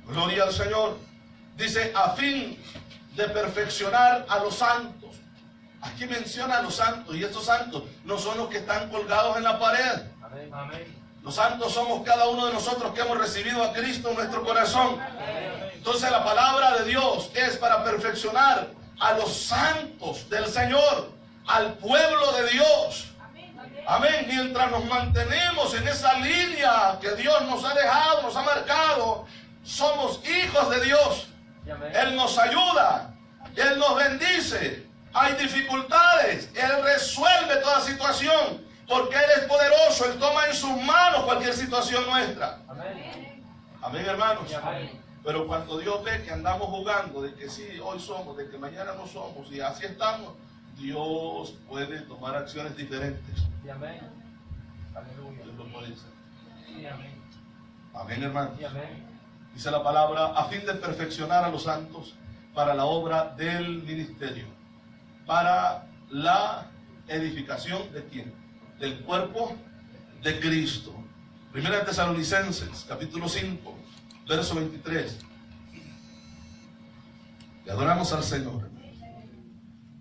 Gloria al Señor. Dice, a fin de perfeccionar a los santos. Aquí menciona a los santos, y estos santos no son los que están colgados en la pared. Los santos somos cada uno de nosotros que hemos recibido a Cristo en nuestro corazón. Entonces la palabra de Dios es para perfeccionar a los santos del Señor, al pueblo de Dios. Amén. Mientras nos mantenemos en esa línea que Dios nos ha dejado, nos ha marcado, somos hijos de Dios. Él nos ayuda, Él nos bendice. Hay dificultades, Él resuelve toda situación, porque Él es poderoso. Él toma en sus manos cualquier situación nuestra. Amén, hermanos. Pero cuando Dios ve que andamos jugando, de que sí, hoy somos, de que mañana no somos, y así estamos, Dios puede tomar acciones diferentes. Amén. Aleluya. Dios lo puede hacer. Sí, amén. Amén, hermanos. Sí, amén. Dice la palabra, a fin de perfeccionar a los santos para la obra del ministerio, para la edificación de quién? Del cuerpo de Cristo. Primera de Tesalonicenses, capítulo 5, verso 23. Le adoramos al Señor.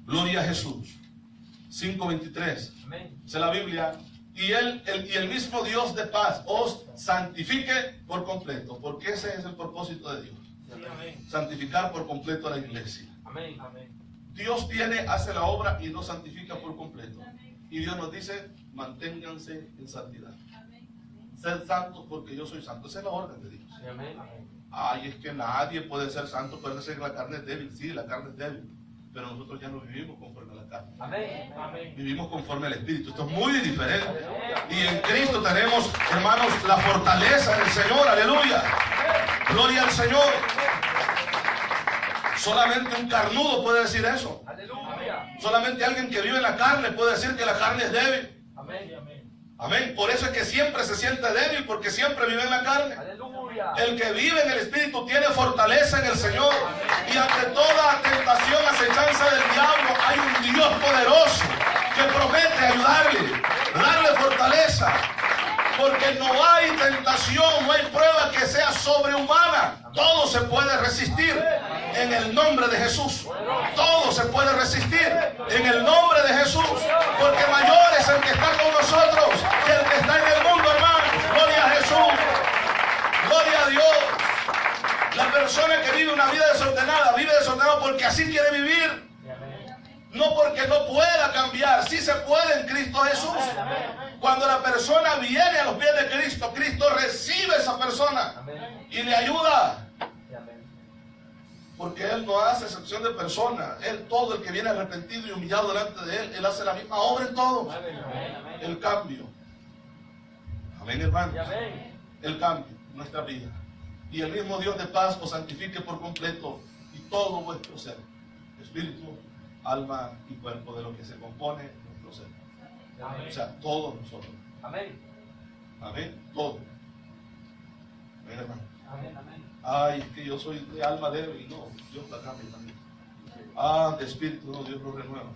Gloria a Jesús. 5:23. Dice la Biblia, y el mismo Dios de paz os santifique por completo, porque ese es el propósito de Dios. Santificar por completo a la iglesia. Amén. Amén. Dios hace la obra y nos santifica por completo. Y Dios nos dice, manténganse en santidad. Ser santos porque yo soy santo. Esa es la orden de Dios. Amén. Ay, es que nadie puede ser santo, puede ser que la carne es débil. Sí, la carne es débil. Pero nosotros ya no vivimos conforme a la carne. Amén. Amén. Vivimos conforme al Espíritu. Esto es muy diferente. Y en Cristo tenemos, hermanos, la fortaleza del Señor. Aleluya. Gloria al Señor. Solamente un carnudo puede decir eso. Aleluya. Solamente alguien que vive en la carne puede decir que la carne es débil. Amén. Amén. Amén. Por eso es que siempre se siente débil, porque siempre vive en la carne. Aleluya. El que vive en el Espíritu tiene fortaleza en el Señor. Y ante toda tentación, acechanza del diablo, hay un Dios poderoso que promete ayudarle, darle fortaleza. Porque no hay tentación, no hay prueba que sea sobrehumana. Todo se puede resistir en el nombre de Jesús. Todo se puede resistir en el nombre de Jesús. Porque mayor es el que está con nosotros que el que está en el mundo, hermano. Gloria a Jesús. Gloria a Dios. La persona que vive una vida desordenada, vive desordenada porque así quiere vivir. No porque no pueda cambiar. Sí se puede en Cristo Jesús. Cuando la persona viene a los pies de Cristo, Cristo recibe a esa persona y le ayuda. Porque Él no hace excepción de persona. Él, todo el que viene arrepentido y humillado delante de Él, Él hace la misma obra en todos. El cambio. Amén, hermanos. El cambio en nuestra vida. Y el mismo Dios de paz os santifique por completo y todo vuestro ser. Espíritu, alma y cuerpo, de lo que se compone nuestro ser. Amén. O sea, todos nosotros. Amén. Amén. Todo. Amén, hermano. Amén. Amén. Ay, es que yo soy de alma débil. No, Dios la cambia también. Ah, de espíritu, no, Dios lo renueva.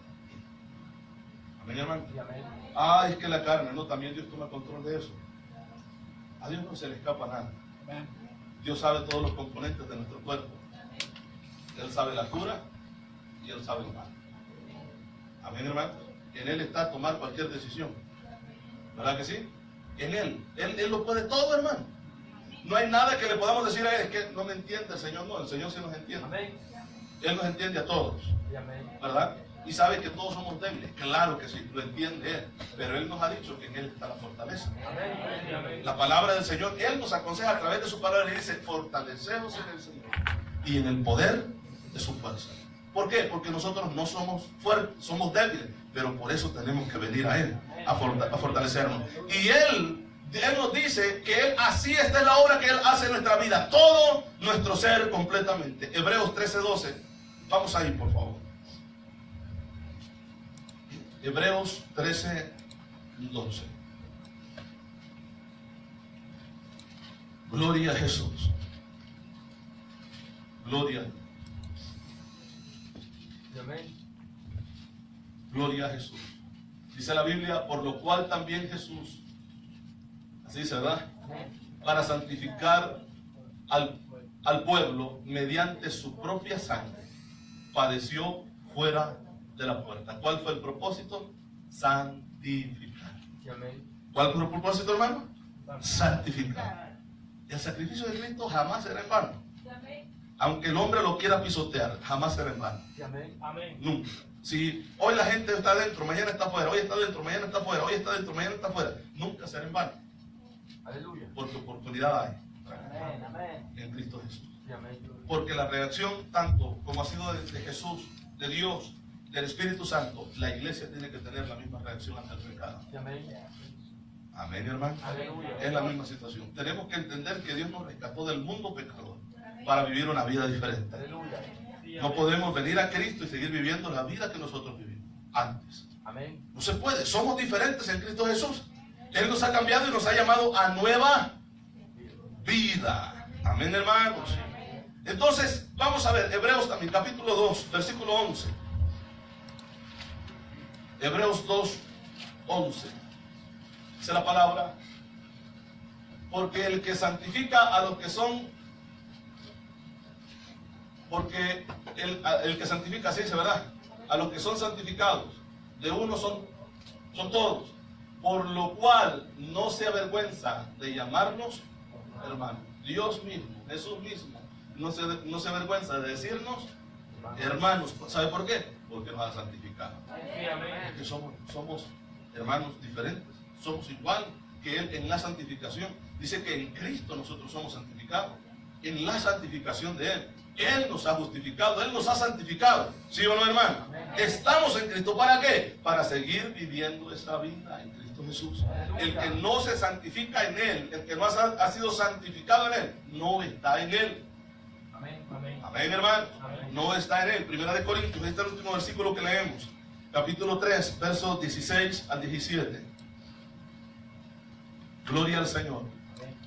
Amén, hermano. Amén. Ay, es que la carne, no, también Dios toma control de eso. A Dios no se le escapa nada. Dios sabe todos los componentes de nuestro cuerpo. Él sabe la cura y Él sabe el mal. Amén, hermano. En Él está tomar cualquier decisión. ¿Verdad que sí? En Él lo puede todo, hermano. No hay nada que le podamos decir a Él, es que no me entiende el Señor. No, el Señor sí nos entiende. Amén. Él nos entiende a todos. Amén. ¿Verdad? Y sabe que todos somos débiles. Claro que sí, lo entiende Él. Pero Él nos ha dicho que en Él está la fortaleza. Amén. La palabra del Señor, Él nos aconseja a través de su palabra y dice, fortaleceos en el Señor y en el poder de su fuerza. ¿Por qué? Porque nosotros no somos fuertes, somos débiles, pero por eso tenemos que venir a Él, a fortalecernos. Y Él nos dice que así esta es la obra que Él hace en nuestra vida, todo nuestro ser completamente. Hebreos 13:12, vamos ahí por favor. Hebreos 13:12. Gloria a Jesús. Gloria. Amén. Gloria a Jesús. Dice la Biblia, por lo cual también Jesús, así dice, ¿verdad? Para santificar al pueblo mediante su propia sangre, padeció fuera de la puerta. ¿Cuál fue el propósito? Santificar. ¿Cuál fue el propósito, hermano? Santificar. El sacrificio de Cristo jamás será en vano. Aunque el hombre lo quiera pisotear, jamás será en vano. Amén. Nunca. Si hoy la gente está dentro, mañana está afuera, hoy está dentro, mañana está afuera, hoy está dentro, mañana está afuera, nunca será en vano. Aleluya. Porque oportunidad hay Amén. en Cristo Jesús. Amén. Porque la reacción, tanto como ha sido de Jesús, de Dios, del Espíritu Santo, la iglesia tiene que tener la misma reacción ante el pecado. Amén. Amén, hermano. Aleluya. Es la misma situación. Tenemos que entender que Dios nos rescató del mundo pecador para vivir una vida diferente. Aleluya. No podemos venir a Cristo y seguir viviendo la vida que nosotros vivimos antes. Amén. No se puede. Somos diferentes en Cristo Jesús. Él nos ha cambiado y nos ha llamado a nueva vida. Amén, hermanos. Entonces, vamos a ver, Hebreos también, capítulo 2, versículo 11. Hebreos 2, 11. Dice la palabra, porque el que santifica a los que son, porque el que santifica, así dice, ¿verdad? A los que son santificados, de uno son todos, por lo cual no se avergüenza de llamarnos hermanos. Dios mismo, Jesús mismo, no se avergüenza de decirnos hermanos. ¿Sabe por qué? Porque nos ha santificado. Porque somos hermanos diferentes. Somos igual que Él en la santificación. Dice que en Cristo nosotros somos santificados. En la santificación de Él. Él nos ha justificado, Él nos ha santificado. ¿Sí o no, hermano? Estamos en Cristo. ¿Para qué? Para seguir viviendo esa vida en Cristo Jesús. El que no se santifica en Él, el que no ha sido santificado en Él, no está en Él. Amén, hermano. No está en Él. Primera de Corintios, este es el último versículo que leemos. Capítulo 3, versos 16 al 17. Gloria al Señor.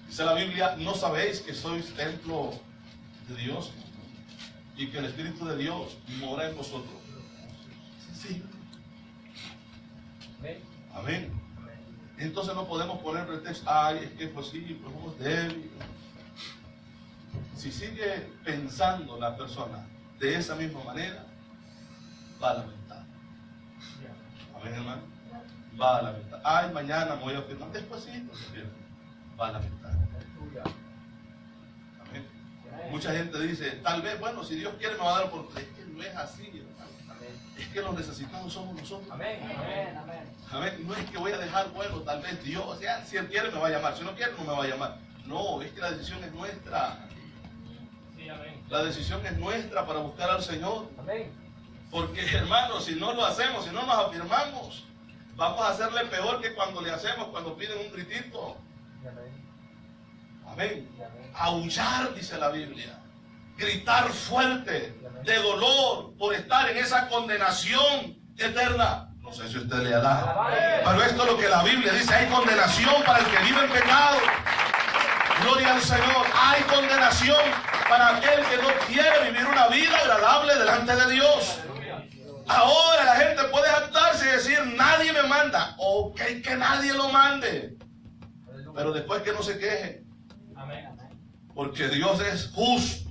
Dice la Biblia, ¿no sabéis que sois templo de Dios? Y que el Espíritu de Dios mora en vosotros. Sí. Amén. Entonces no podemos poner pretexto. Ay, es que pues sí, pues somos débiles. Si sigue pensando la persona de esa misma manera, va a lamentar. Amén, hermano. Va a lamentar. Ay, mañana me voy a firmar. Después sí, va a lamentar. Amén. Mucha gente dice, tal vez, bueno, si Dios quiere me va a dar oportunidad. Es que no es así, hermano. Es que los necesitados somos nosotros. Amén. Amén. No es que voy a dejar, bueno, tal vez Dios, o sea, si Él quiere me va a llamar, si no quiere no me va a llamar. No, es que la decisión es nuestra. La decisión es nuestra para buscar al Señor. Amén. Porque, hermanos, si no lo hacemos, si no nos afirmamos, vamos a hacerle peor que cuando le hacemos, cuando piden un gritito. Amén. Aullar, dice la Biblia. Gritar fuerte, de dolor, por estar en esa condenación eterna. No sé si usted le da. Pero esto es lo que la Biblia dice. Hay condenación para el que vive en pecado. Gloria al Señor. Hay condenación para aquel que no quiere vivir una vida agradable delante de Dios. Ahora la gente puede jactarse y decir, nadie me manda. Ok, que nadie lo mande. Pero después que no se queje. Porque Dios es justo.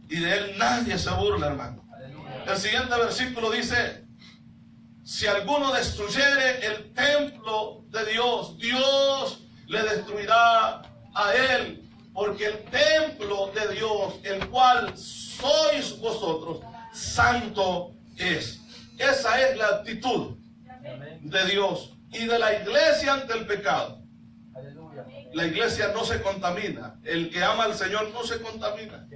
Y de Él nadie se burla, hermano. El siguiente versículo dice, si alguno destruyere el templo de Dios, Dios le destruirá a él. Porque el templo de Dios, el cual sois vosotros, santo es. Esa es la actitud de Dios y de la iglesia ante el pecado. La iglesia no se contamina. El que ama al Señor no se contamina.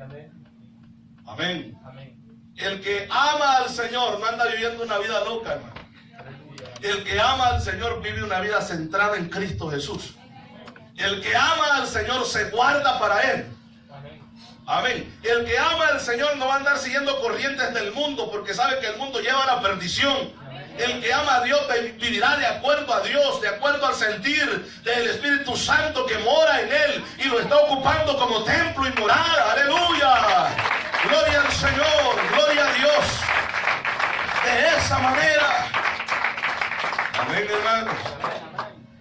Amén. El que ama al Señor no anda viviendo una vida loca, hermano. El que ama al Señor vive una vida centrada en Cristo Jesús. El que ama al Señor se guarda para Él. Amén. El que ama al Señor no va a andar siguiendo corrientes del mundo, porque sabe que el mundo lleva a la perdición. El que ama a Dios vivirá de acuerdo a Dios, de acuerdo al sentir del Espíritu Santo que mora en él y lo está ocupando como templo y morada. Aleluya. Gloria al Señor, gloria a Dios. De esa manera. Amén, hermanos.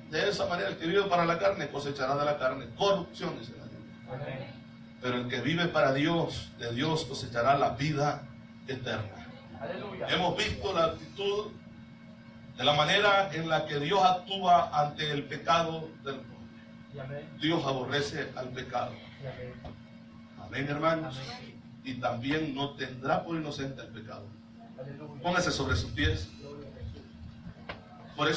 De esa manera el que vive para la carne cosechará de la carne corrupción, dice la Biblia. Pero el que vive para Dios, de Dios cosechará la vida eterna. Aleluya. Hemos visto la actitud de la manera en la que Dios actúa ante el pecado del hombre. Dios aborrece al pecado. Amén, hermanos. Y también no tendrá por inocente el pecado. Póngase sobre sus pies.